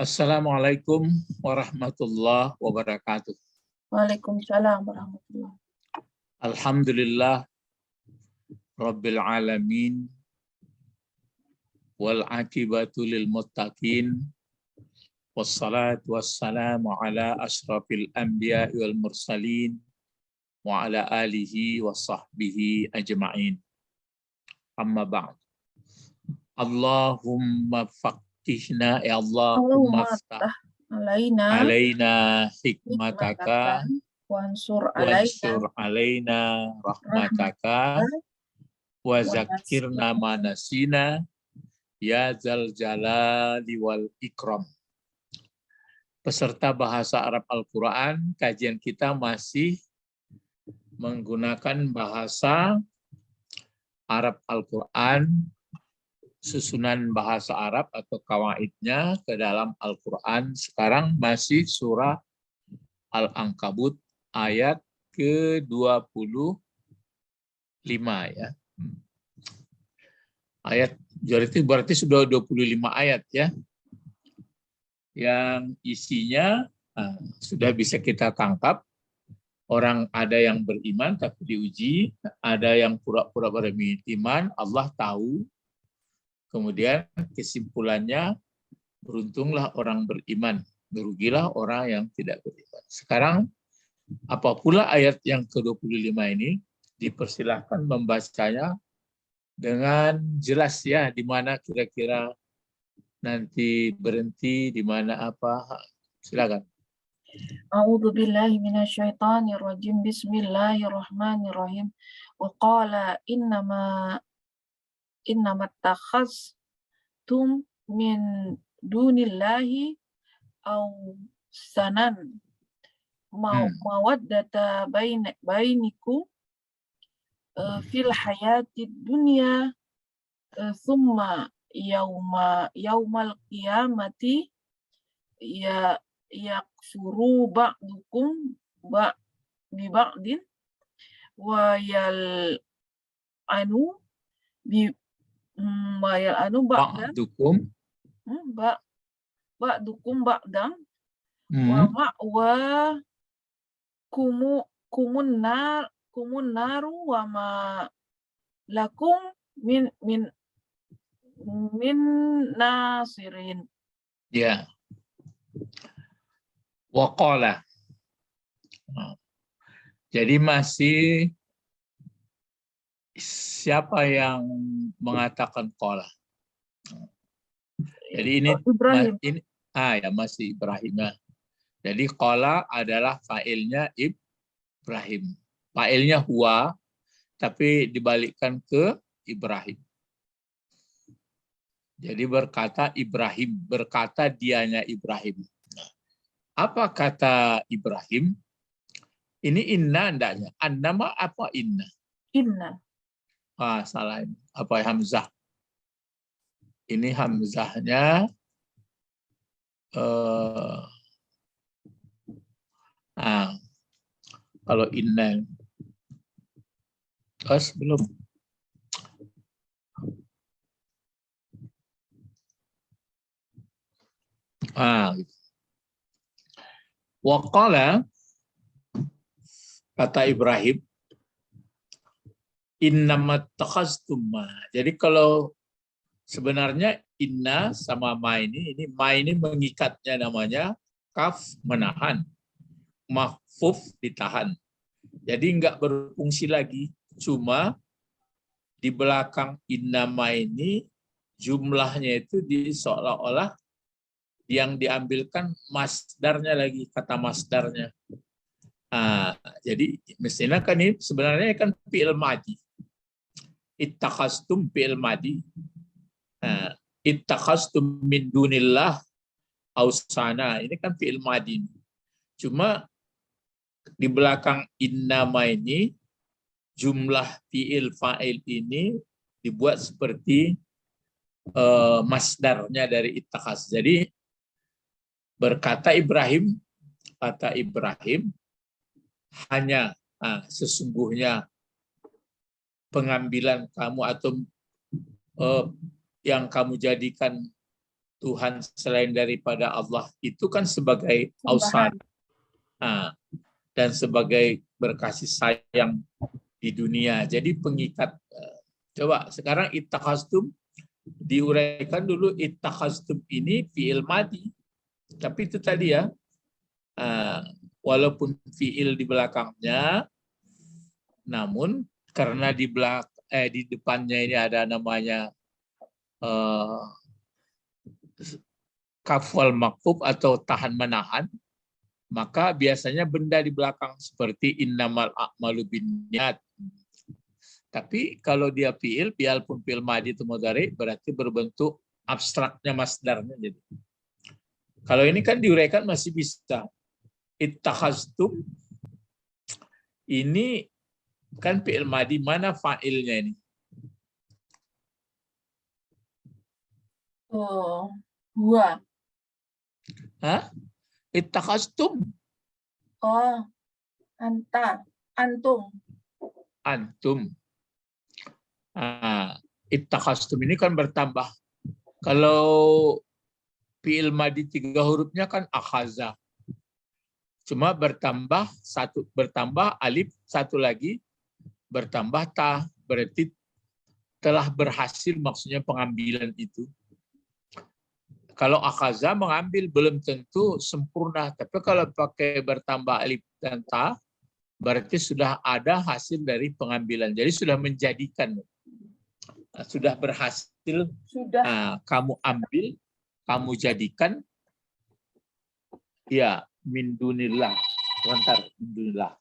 Assalamualaikum warahmatullahi wabarakatuh. Waalaikumsalam warahmatullahi. Alhamdulillah Rabbil alamin wal akibatu lil muttaqin wassalatu wassalamu ala asrafil anbiya wal mursalin wa ala alihi wa sahbihi ajma'in. Amma ba'd. Allahumma faqihna ya Allahumma ftah alaina hikmataka wansur wansur alaina rahmataka wa zakirna manasina ya zal jalali wal ikram. Peserta bahasa Arab Al-Quran, kajian kita masih menggunakan bahasa Arab Al-Quran, susunan bahasa Arab atau kawaidnya ke dalam Al-Quran. Sekarang masih surah Al-Ankabut ayat ke-25 ya. Ayat berarti sudah 25 ayat ya. Yang isinya sudah bisa kita tangkap. Orang ada yang beriman tapi diuji, ada yang pura-pura beriman, Allah tahu. Kemudian kesimpulannya, beruntunglah orang beriman, merugilah orang yang tidak beriman. Sekarang, apa pula ayat yang ke-25 ini, dipersilahkan membacanya dengan jelas ya, di mana kira-kira nanti berhenti, di mana apa. Silakan. A'udzu billahi minasyaitonir rajim. Bismillahirrahmanirrahim. Wa qala innama takhaztum min dunillahi aw sanan mawaddata bainikum fil hayatid dunya thumma yaumal qiyamati yakfuru ba'dukum bi ba'din wa yal'anu ba'dukum ba'dam wa ma'wa kumun naru wa ma lakum min nasirin. Ya. Waqala. Jadi masih siapa yang mengatakan qala? Jadi ini Ibrahim. Masih Ibrahim. Jadi qala adalah fa'ilnya Ibrahim. Fa'ilnya huwa tapi dibalikkan ke Ibrahim. Jadi berkata Ibrahim, berkata dianya Ibrahim. Apa kata Ibrahim? Ini inna ndaknya. Annama apa inna? Inna. Salah ini. Apa hamzah? Ini hamzahnya kalau inna belum. Gitu. Waqala, kata Ibrahim, innamat takhaztum ma. Jadi kalau sebenarnya inna sama ma ini mengikatnya, namanya kaf menahan, mahfuf ditahan. Jadi enggak berfungsi lagi, cuma di belakang inna ma ini jumlahnya itu seolah-olah yang diambilkan masdarnya lagi, kata masdarnya. Jadi mestinya kan ini sebenarnya kan fi'il madi. Ittakhaztum fi'il madi. Ittakhaztum min dunillah ausana. Ini kan fi'il madi. Cuma di belakang innama ini jumlah fi'il fa'il ini dibuat seperti masdarnya dari ittakhaz. Jadi berkata Ibrahim, kata Ibrahim, hanya sesungguhnya pengambilan kamu atau yang kamu jadikan Tuhan selain daripada Allah itu kan sebagai ausan dan sebagai berkasih sayang di dunia. Jadi pengikat. Coba sekarang ittakhaztum diuraikan dulu. Ittakhaztum ini fi'il madi. Tapi itu tadi ya, walaupun fi'il di belakangnya, namun karena di depannya ini ada namanya kafal makfuf atau tahan menahan, maka biasanya benda di belakang seperti innamal a'malu binniyat. Tapi kalau dia fi'il, biarpun fi'il madi itu mudhari, berarti berbentuk abstraknya masdarnya. Jadi kalau ini kan diuraikan masih bisa. Ittakhaztum ini kan fi'il madi, mana fa'ilnya ini? Huwa. Hah? Ittakhaztum. Anta. Antum. Antum. Ittakhaztum ini kan bertambah. Kalau fi'il madi 3 hurufnya kan akhaza. Cuma bertambah alif, satu lagi bertambah ta, berarti telah berhasil, maksudnya pengambilan itu. Kalau akhaza mengambil belum tentu sempurna, tapi kalau pakai bertambah alif dan ta, berarti sudah ada hasil dari pengambilan. Jadi sudah menjadikan, sudah berhasil. Sudah. Kamu ambil, kamu jadikan, ya min dunillah. Sebentar, min dunillah.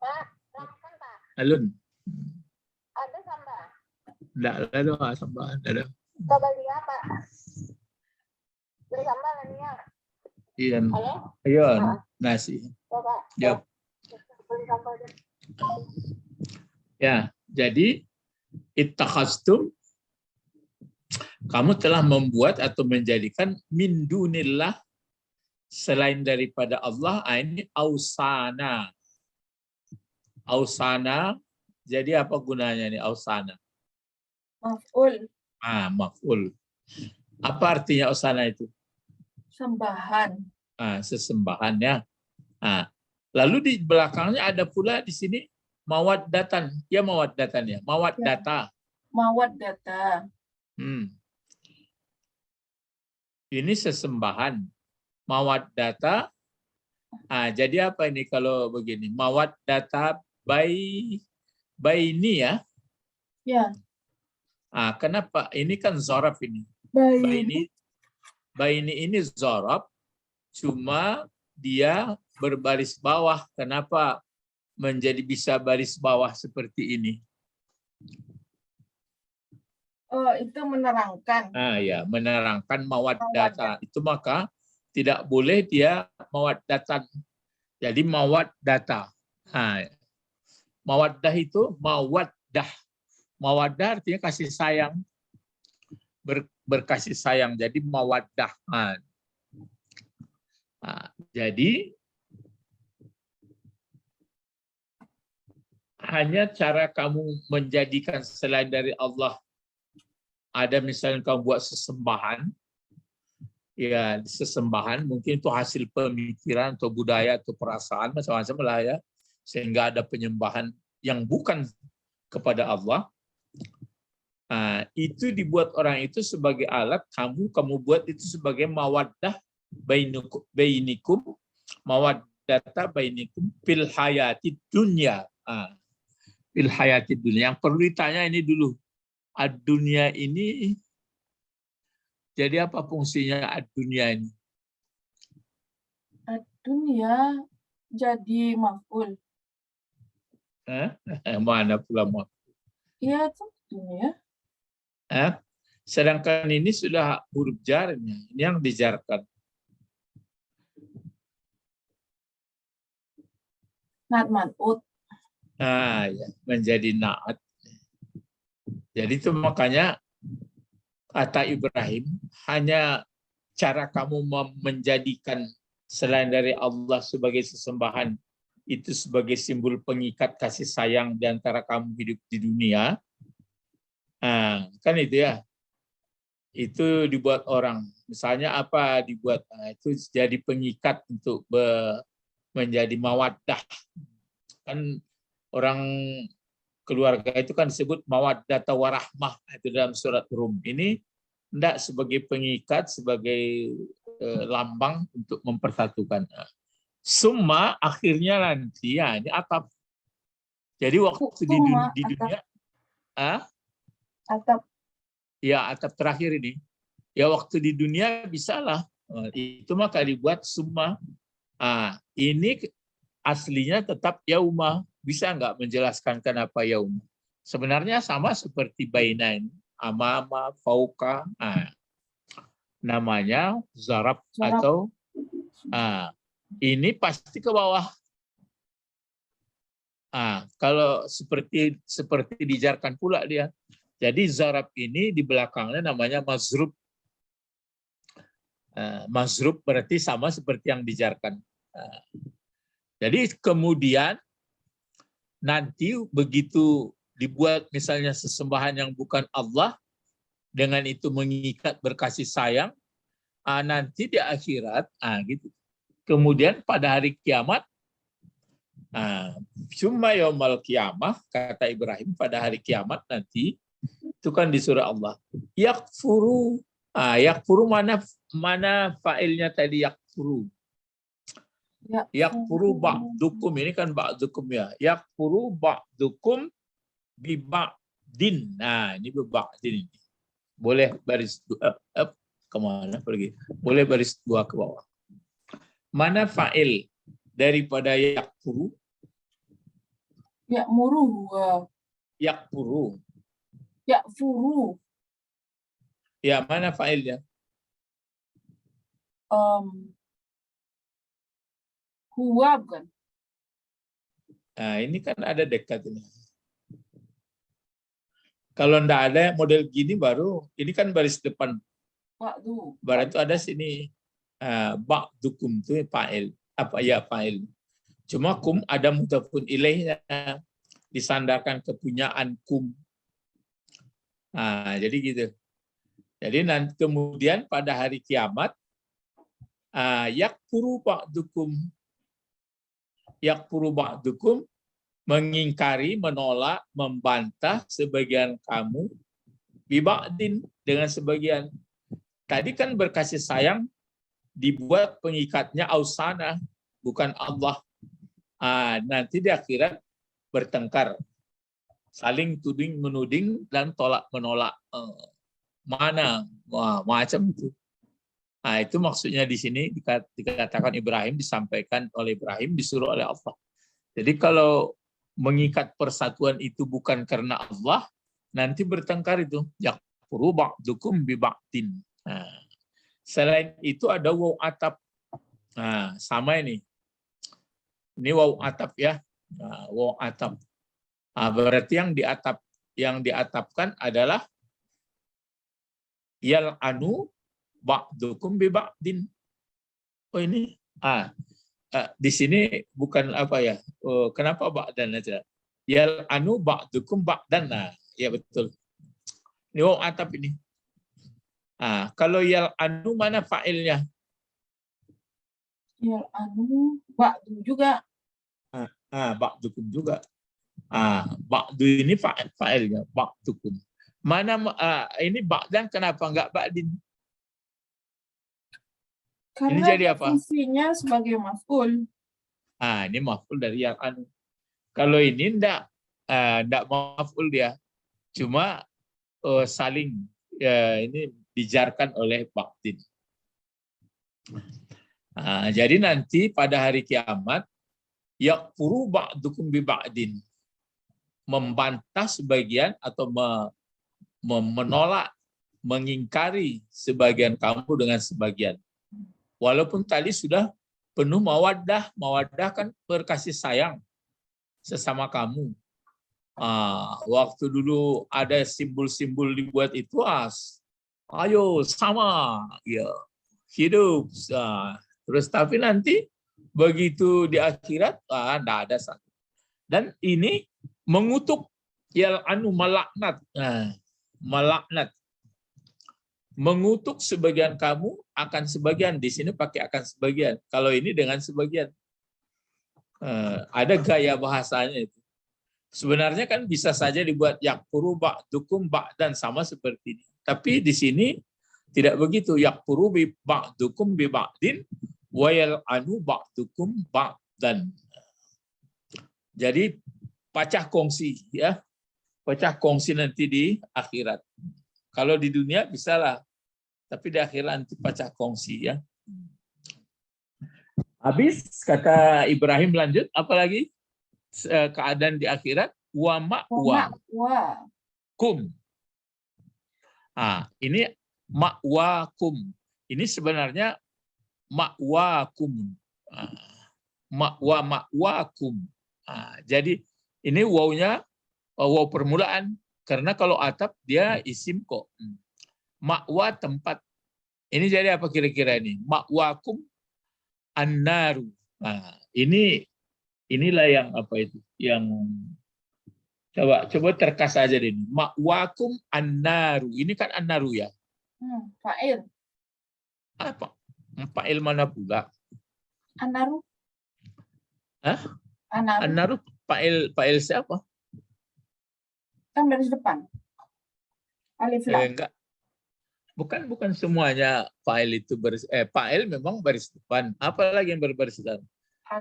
Pak, makan Pak. Alun. Ada sambal. Enggak ada sambal, ada. Coba lihat Pak. Beli sambal Nia. Iya. Halo? Iya, nasi. Coba. Yap. Beli sambal deh. Ya, jadi ittakhaztum, kamu telah membuat atau menjadikan min dunillah, selain daripada Allah. Ini ausana. Ausana, jadi apa gunanya ini ausana? Maf'ul. Maf'ul. Apa artinya ausana itu? Sembahan. Sesembahan ya. Lalu di belakangnya ada pula di sini mawaddatan. Ya mawaddatan ya. Mawaddata. Mawaddata. Ini sesembahan. Mawaddata. Jadi apa ini kalau begini? Mawaddata baini ya. Ya. Kenapa? Ini kan zorab ini. Baini ini zorab, cuma dia berbaris bawah. Kenapa menjadi bisa baris bawah seperti ini? Oh, itu menerangkan. Ya, menerangkan mawaddata. Itu maka tidak boleh dia mawaddatan. Jadi mawaddata. Mawaddah itu mawaddah. Mawaddah artinya kasih sayang. Berkasih sayang. Jadi mawaddah. Jadi hanya cara kamu menjadikan selain dari Allah. Ada misalnya kamu buat sesembahan. Ya, sesembahan mungkin itu hasil pemikiran atau budaya atau perasaan macam-macam lah ya. Sehingga ada penyembahan yang bukan kepada Allah. Itu dibuat orang itu sebagai alat, kamu buat itu sebagai mawaddah bainikum, mawaddata bainikum fil hayati dunya. Fil hayati dunya. Yang perlu ditanya ini dulu. Ad-dunya ini jadi apa fungsinya ad-dunya ini? Ad-dunya jadi maf'ul. Mana pula maf'ul? Iya, itu dunia. Sedangkan ini sudah huruf jarnya, ini yang dijarkan. Naat man'ut. Ya, menjadi naat. Jadi itu makanya kata Ibrahim, hanya cara kamu menjadikan selain dari Allah sebagai sesembahan, itu sebagai simbol pengikat kasih sayang di antara kamu hidup di dunia. Kan itu ya. itu dibuat orang. Misalnya apa dibuat? Nah, itu jadi pengikat untuk menjadi mawaddah. Kan orang keluarga itu kan disebut mawaddah warahmah itu dalam surat Rum. Ini tidak sebagai pengikat, sebagai lambang untuk mempersatukan. Summa akhirnya nanti ya ini atap. Jadi waktu di dunia atap. Ya atap terakhir ini. Ya waktu di dunia bisalah. Itu maka dibuat summa. Ini aslinya tetap yauma. Bisa nggak menjelaskan kenapa yauma? Sebenarnya sama seperti bainain, amama, fauka. Namanya zarab atau ini pasti ke bawah. Kalau seperti dijarkan pula dia. Jadi zarab ini di belakangnya namanya mazrub. Mazrub berarti sama seperti yang dijarkan. Jadi kemudian nanti begitu dibuat misalnya sesembahan yang bukan Allah, dengan itu mengikat berkasih sayang, nanti di akhirat, gitu. Kemudian pada hari kiamat, summa yaumal kiamah, kata Ibrahim, pada hari kiamat nanti, itu kan di surah Allah. Yakfuru, yakfuru mana fa'ilnya tadi yakfuru. Yakfuru ba'dukum, ini kan ba'dukum ya. Yakfuru ba'dukum bi ba'din. Nah, ini bi ba'din ini. Boleh baris kemana pergi? Boleh baris 2 ke bawah. Mana fa'il daripada yakfuru? Ya'muru. Yakfuru. Ya'furu. Ya, mana fa'ilnya? Huwa bukan? Ini kan ada dekat ini. Kalau enggak ada model gini baru, ini kan baris depan. Baru itu ada sini. Ba'dukum itu fa'il. Apa ya fa'il? Cuma kum ada mudhafun ilaihnya. Disandarkan kepunyaan kum. Jadi gitu. Jadi nanti kemudian pada hari kiamat, yakfuru ba'dukum, mengingkari, menolak, membantah sebagian kamu, biba'din, dengan sebagian. Tadi kan berkasih sayang dibuat pengikatnya ausana, bukan Allah. Nanti di akhirat bertengkar, saling tuding menuding dan tolak menolak. Mana macam itu. Itu maksudnya di sini dikatakan Ibrahim, disampaikan oleh Ibrahim, disuruh oleh Allah. Jadi kalau mengikat persatuan itu bukan karena Allah, nanti bertengkar itu. Yakfuru ba'dukum bi ba'din. Selain itu ada waw atap. Sama ini. Ini waw atap ya. Waw atap. Berarti yang diatapkan adalah yal'anu ba'dukum bi ba'din. Oh ini. Di sini bukan apa ya? Kenapa ba'dan aja? Yal'anu ba'dukum ba'dan. Ya betul. Ini waw atap ini. Kalau yal'anu mana fa'ilnya? Yal'anu ba'du juga. Ba'dukum juga. Ba'du ini fa'ilnya, ba'dukum. Mana ini ba'dan kenapa enggak ba'din? Karena ini jadi apa? Fungsinya sebagai maf'ul. Ini maf'ul dari yal'anu. Kalau ini enggak maf'ul dia. Cuma saling ini dijarkan oleh ba'din. Jadi nanti pada hari kiamat, yakfuru ba'dukum bi ba'din, membantah sebagian atau menolak, mengingkari sebagian kamu dengan sebagian. Walaupun tadi sudah penuh mawaddah. Mawaddah kan berkasih sayang sesama kamu. Waktu dulu ada simbol-simbol dibuat itu, ayo sama, ya hidup. Terus tapi nanti begitu di akhirat, tidak ada satu. Dan ini mengutuk yal'anu, melaknat. Melaknat. mengutuk sebagian kamu akan sebagian. Di sini pakai akan sebagian. Kalau ini dengan sebagian. Ada gaya bahasanya itu. Sebenarnya kan bisa saja dibuat yakfuru ba'dukum ba'dan, sama seperti ini. Tapi di sini tidak begitu. Yakfuru ba'dukum bi ba'din wa yal'anu ba'dukum ba'dan. Jadi pecah kongsi, ya. Pecah kongsi nanti di akhirat. Kalau di dunia bisalah, tapi di akhirat nanti pecah kongsi, ya. Habis kata Ibrahim, lanjut apa lagi? Keadaan di akhirat, wa ma'wakum. Ini ma'wakum. Ini sebenarnya ma'wakum. Ma'wakum. Jadi ini wawnya waw permulaan, karena kalau atap dia isim kok. Ma'wa tempat. Ini jadi apa kira-kira ini? Ma'wakum an-naru. Inilah yang apa itu? Yang coba terkas aja deh. Ma'wakum an-naru. Ini kan an-naru ya. Fa'il. Apa? Fa'il mana pula? An-naru. Hah? An-naru. An-naru fa'il siapa? Kan dari depan. Alif lam. Enggak. Bukan semuanya fa'il itu fa'il memang baris depan. Apalagi yang berbaris depan?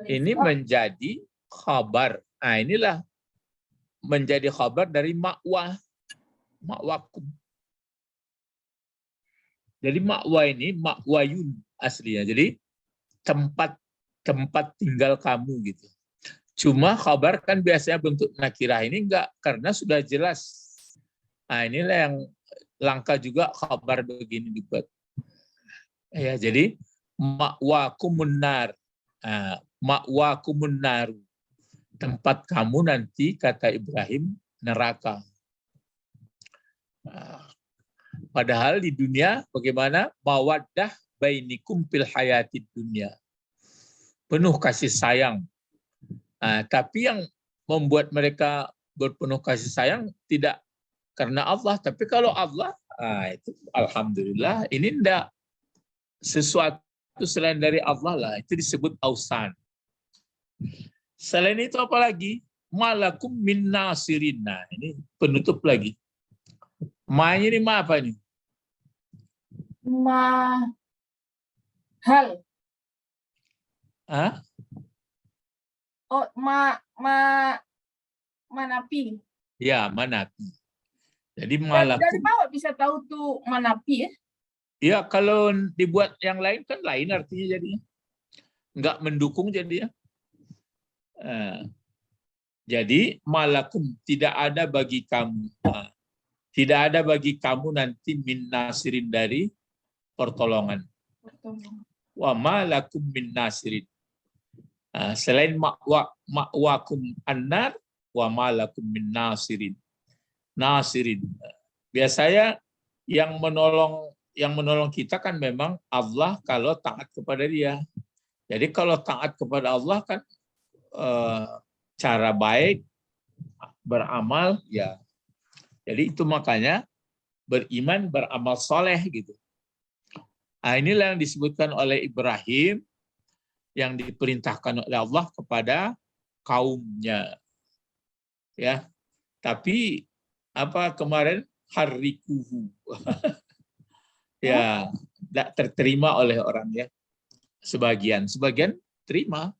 Ini menjadi khabar. Inilah menjadi khabar dari ma'wakum. Jadi ma'wa ini ma'wayun aslinya. Jadi tempat tinggal kamu gitu. Cuma khabar kan biasanya bentuk nakirah, ini enggak, karena sudah jelas. Inilah yang langka juga khabar begini dibuat. Ya, jadi ma'wakumun nar. Ma'wakumun naru. Tempat kamu nanti, kata Ibrahim, neraka. Padahal di dunia bagaimana? Mawaddah bainikum fil hayatid dunya. Penuh kasih sayang. Tapi yang membuat mereka berpenuh kasih sayang tidak karena Allah. Tapi kalau Allah, itu alhamdulillah. Ini tidak sesuatu selain dari Allah lah. Itu disebut ausan. Selain itu apa lagi? Malakum min nasirin. Nah, ini penutup lagi. Ma-nya ini ma apa ini? Hal. Hah? Oh, manapi. Ya, manapi. Jadi malakum. Dari bawah bisa tahu tuh manapi ya? Ya, kalau dibuat yang lain kan lain artinya jadinya. Enggak mendukung jadinya. Jadi malakum, tidak ada bagi kamu. Tidak ada bagi kamu nanti min nasirin, dari pertolongan. Wa malakum min nasirin. Selain ma'wakum annar, wa malakum min nasirin. Nasirin. Biasanya yang menolong kita kan memang Allah kalau taat kepada Dia. Jadi kalau taat kepada Allah kan cara baik, beramal, ya. Jadi itu makanya beriman, beramal soleh gitu. Inilah yang disebutkan oleh Ibrahim yang diperintahkan oleh Allah kepada kaumnya. Ya. Tapi apa kemarin harikuhu. Ya, tidak terterima oleh orang ya. Sebagian terima.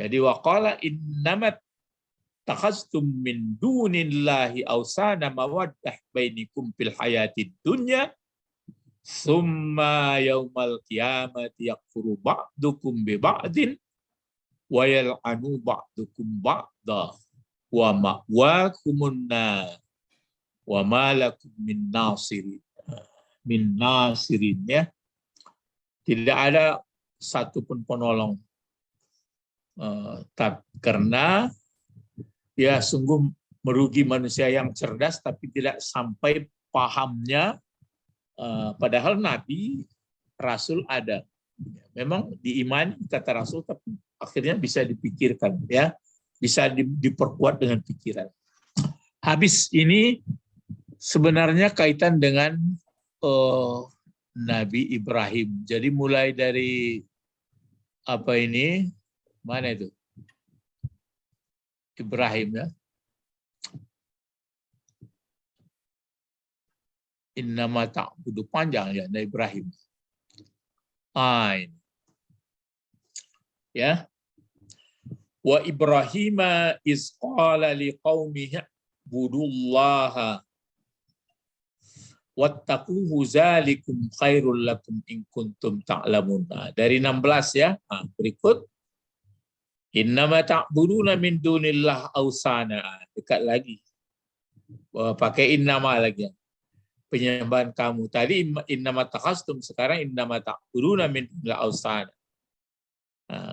Jadi waqala innamat takhastum min dunillahi awsana mawaddah bainikum fil hayatid dunya summa yaumal qiyamati yakfuru ba'dukum bi ba'din wa yal'anu ba'dukum ba'da wa ma'wakumun nar wa ma lakum min nasirin ya. Tidak ada satupun penolong. Karena ya sungguh merugi manusia yang cerdas tapi tidak sampai pahamnya. Padahal Nabi, Rasul ada. Memang diimani kata Rasul, tapi akhirnya bisa dipikirkan, ya, bisa diperkuat dengan pikiran. Habis ini sebenarnya kaitan dengan Nabi Ibrahim. Jadi mulai dari apa ini? Mana itu? Ibrahim ya. Innama ta'budu, panjang ya Nabi Ibrahim. Ini. Ya. Wa Ibrahima iz qala liqaumihi budullaha wattaquhu zalikum khairul lakum in kuntum ta'lamun. Dari 16 ya. Berikut innama ta'buduna min dunillah awsana. Dekat lagi. Pakai innama lagi. Penyembahan kamu. Tadi innama takhastum, sekarang innama ta'buduna min dunillah awsana.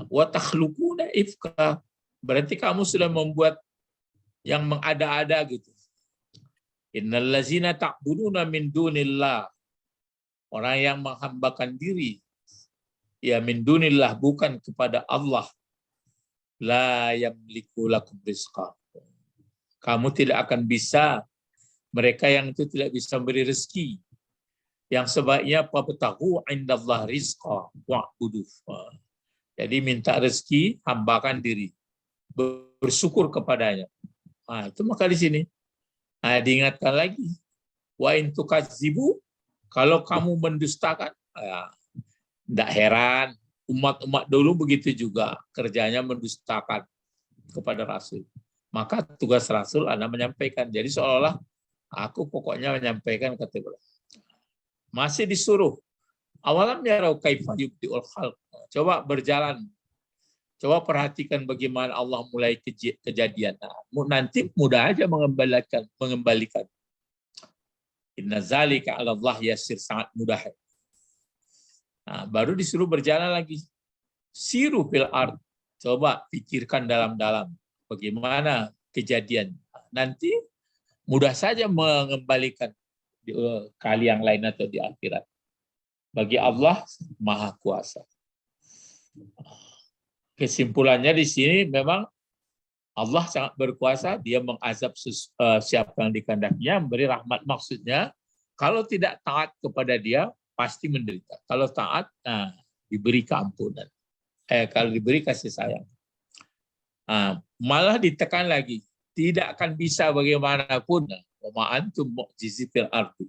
Wa takhluquna ifka. Berarti kamu sudah membuat yang mengada-ada gitu. Innal ladzina ta'buduna min dunillah. Orang yang menghambakan diri ya min dunillah, bukan kepada Allah. La yamliku lakum rizqa. Kamu tidak akan bisa, mereka yang itu tidak bisa memberi rezeki. Yang sebaiknya pabtaghu indallah rizqa wa'budu. Jadi minta rezeki, hambakan diri. Bersyukur kepadanya. Itu maka di sini. Diingatkan lagi. Wa in tukadzibu, kalau kamu mendustakan, tidak heran. Umat-umat dulu begitu juga. Kerjanya mendustakan kepada Rasul. Maka tugas Rasul adalah menyampaikan. Jadi seolah-olah aku pokoknya menyampaikan kata Ibrahim. Masih disuruh. Awalam yarau kaifa yubdiul khalq. Coba berjalan. Coba perhatikan bagaimana Allah mulai kejadian. Nanti mudah aja mengembalikan. Inna zalika 'ala Allah yasir, sangat mudah. Baru disuruh berjalan lagi. Siru fil ard. Coba pikirkan dalam-dalam bagaimana kejadian. Nanti mudah saja mengembalikan di kali yang lain atau di akhirat. Bagi Allah Maha Kuasa. Kesimpulannya di sini memang Allah sangat berkuasa, dia mengazab siapa yang dikehendakinya, memberi rahmat. Maksudnya kalau tidak taat kepada dia pasti menderita. Kalau taat, diberi keampunan. Kalau diberi kasih sayang. Malah ditekan lagi, tidak akan bisa bagaimanapun. Wa ma antum mu'jizi fil ardi.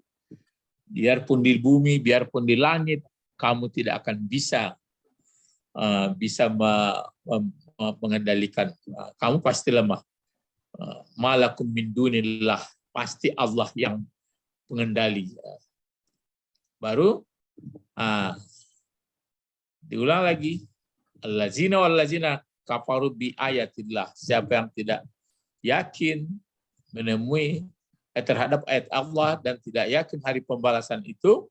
Biarpun di bumi, biarpun di langit, kamu tidak akan bisa mengendalikan. Kamu pasti lemah. Malakum min dunillah, pasti Allah yang pengendali. Baru diulang lagi, allazina wallazina kafaru bi ayatillah. Siapa yang tidak yakin menemui terhadap ayat Allah dan tidak yakin hari pembalasan itu,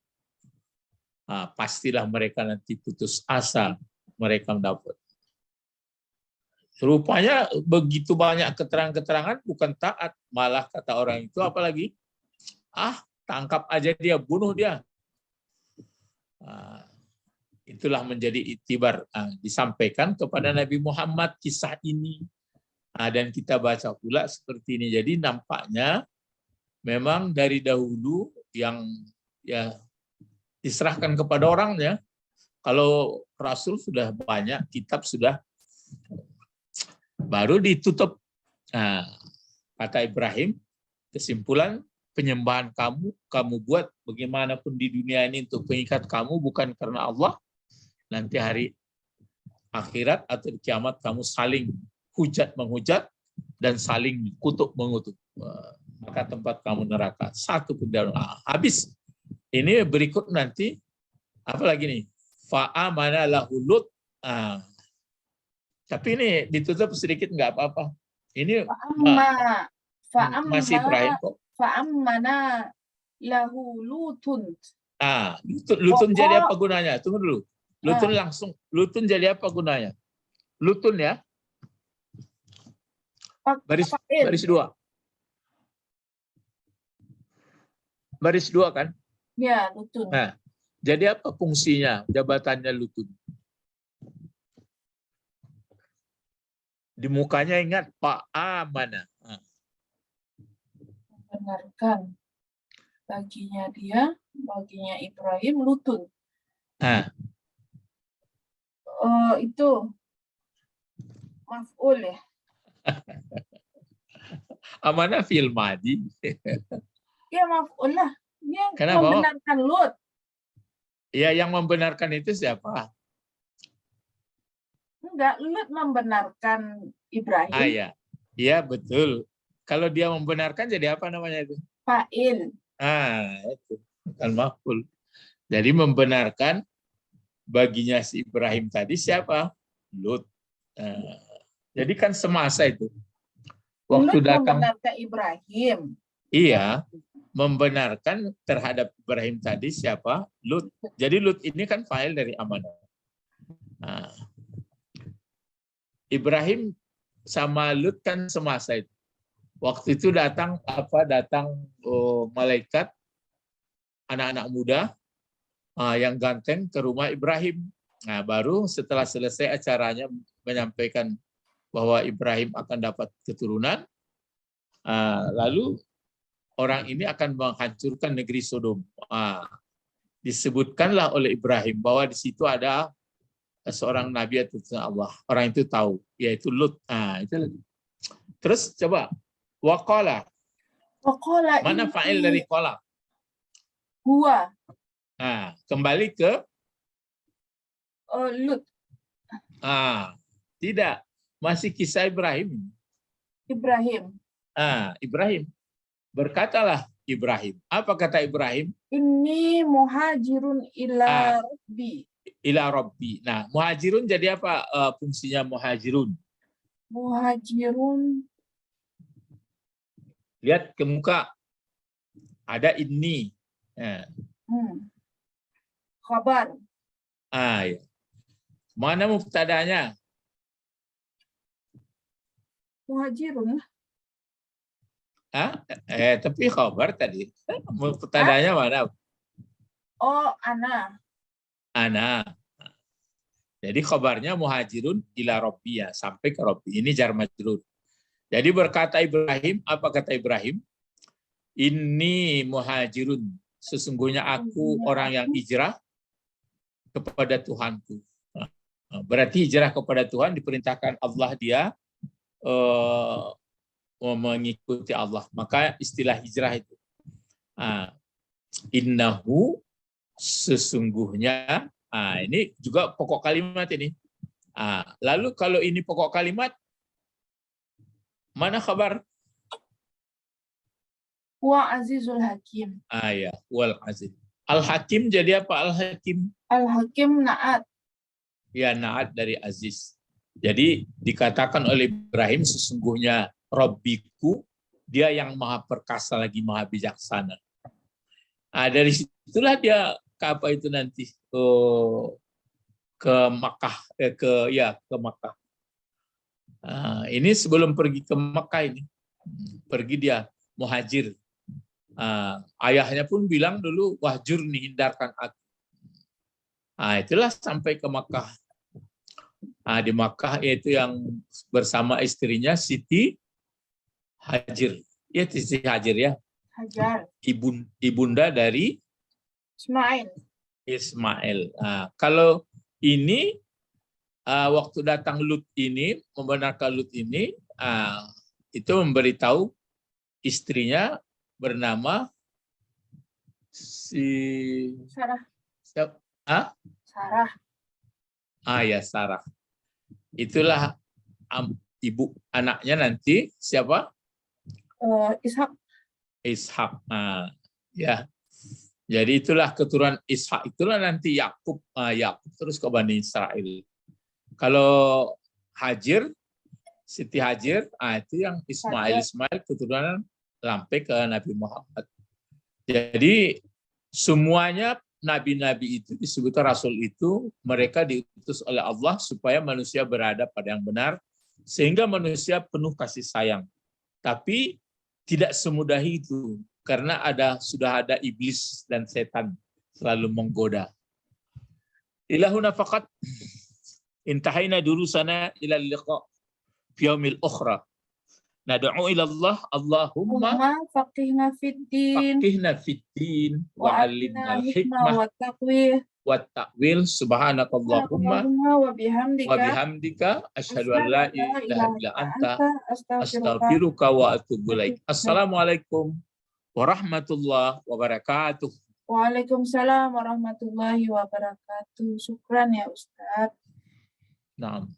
pastilah mereka nanti putus asa, mereka mendapat. Rupanya begitu banyak keterangan-keterangan bukan taat, malah kata orang itu apalagi, tangkap aja dia, bunuh dia. Itulah menjadi iktibar. Disampaikan kepada Nabi Muhammad kisah ini. Dan kita baca pula seperti ini. Jadi nampaknya memang dari dahulu yang ya diserahkan kepada orangnya. Kalau Rasul sudah banyak, kitab sudah, baru ditutup. Kata Ibrahim, kesimpulan, penyembahan kamu buat bagaimanapun di dunia ini untuk pengikat kamu bukan karena Allah. Nanti hari akhirat atau di kiamat kamu saling hujat-menghujat dan saling kutuk-mengutuk. Maka tempat kamu neraka. Satu pun habis. Ini berikut nanti, apa lagi nih? Fa'amana lahu Lut. Tapi ini ditutup sedikit nggak apa-apa. Ini masih Ibrahim kok. Fa'amana lahu Lutun. Lutun jadi apa gunanya? Tunggu dulu. Lutun jadi apa gunanya? Lutun ya. Baris 2. Baris 2 kan? Ya, Lutun. Jadi apa fungsinya, jabatannya Lutun? Di mukanya ingat Pak Amana. Benarkan. Baginya dia, baginya Ibrahim, Lutun. Nah, Itu maf'ul ya. amanah fil madi. Ya maf'ul lah. Dia Kenapa? membenarkan Lut. Ya, yang membenarkan itu siapa? Enggak, Lut membenarkan Ibrahim. Ya. Iya, betul. Kalau dia membenarkan jadi apa namanya itu? Fa'il. Itu. Al-maf'ul. Jadi membenarkan baginya si Ibrahim tadi siapa? Lut. Jadi kan semasa itu. Waktu Lut datang, membenarkan Ibrahim. iya, membenarkan terhadap Ibrahim tadi siapa? Lut. Jadi Lut ini kan fa'il dari amanah. Nah, Ibrahim sama Lut kan semasa itu. Waktu itu datang malaikat anak-anak muda yang ganteng ke rumah Ibrahim. Nah, baru setelah selesai acaranya menyampaikan bahwa Ibrahim akan dapat keturunan, lalu orang ini akan menghancurkan negeri Sodom. Disebutkanlah oleh Ibrahim bahwa di situ ada seorang nabi atau Allah. Orang itu tahu, yaitu Lut. Itu. Terus coba waqala. Waqala Mana fa'il dari qala? Huwa. Kembali ke Lut. Tidak, masih kisah Ibrahim. Ibrahim. Berkatalah Ibrahim. Apa kata Ibrahim? Inni muhajirun ila Rabbi. Ila Rabbi. Nah, muhajirun jadi apa fungsinya muhajirun? Muhajirun. Lihat ke muka. Ada inni. Khabar. Ya. Mana mubtadanya? Muhajirun. Tapi khabar tadi. Mubtadanya mana? Ana. Ana. Jadi khabarnya muhajirun ila Rabbiyah, sampai ke Rabbi. Ini jar majrur. Jadi berkata Ibrahim, apa kata Ibrahim? Inni muhajirun. Sesungguhnya aku orang yang hijrah kepada Tuhanku. Berarti hijrah kepada Tuhan diperintahkan Allah, dia mengikuti Allah. Maka istilah hijrah itu. Innahu, sesungguhnya. Ini juga pokok kalimat ini. Lalu kalau ini pokok kalimat, mana khabar? Wa azizul hakim. Ya, wal aziz. Al-Hakim jadi apa Al-Hakim? Al-Hakim na'at. Ya, na'at dari aziz. Jadi dikatakan oleh Ibrahim, sesungguhnya Rabbiku, dia yang maha perkasa lagi maha bijaksana. Dari situlah dia ke apa itu nanti? Ke Makkah, ke Makkah. Ini sebelum pergi ke Makkah ini, pergi dia muhajir. Ayahnya pun bilang dulu, wahjurni, hindarkan aku. Itulah sampai ke Makkah. Di Makkah yaitu yang bersama istrinya Siti Hajar. Ya, Siti Hajar ya. Hajar. Ibunda dari Ismail. Kalau ini waktu datang Lut ini, membenarkan Lut ini, itu memberitahu istrinya bernama Sarah. Sarah. Ya, Sarah. Itulah ibu anaknya nanti siapa? Ishak. Ya. Jadi itulah keturunan Ishak, itulah nanti Yakub. Yakub terus ke Bani Israel. Kalau Hajar, Siti Hajar, itu yang Ismail keturunan sampai ke Nabi Muhammad. Jadi semuanya nabi-nabi itu disebut rasul itu, mereka diutus oleh Allah supaya manusia berada pada yang benar, sehingga manusia penuh kasih sayang. Tapi tidak semudah itu, karena sudah ada iblis dan setan selalu menggoda. Ilahuna faqat intahaina durusana ila liqa fi yaumil ukhra. Nad'u ila Allah, Allahumma Allahumma faqihna fid din faqihna fid din wa wa 'allimna atina al-hikmah wa taqwih. wa ta'wil. Subhanakallahumma Allahumma wa wa bihamdika bihamdika asyhadu an la ilaha illa anta astaghfiruka. astaghfiruka wa atubu ilaik. Assalamualaikum warahmatullahi wabarakatuh. Waalaikumsalam warahmatullahi wabarakatuh. Syukran ya Ustaz. Naam.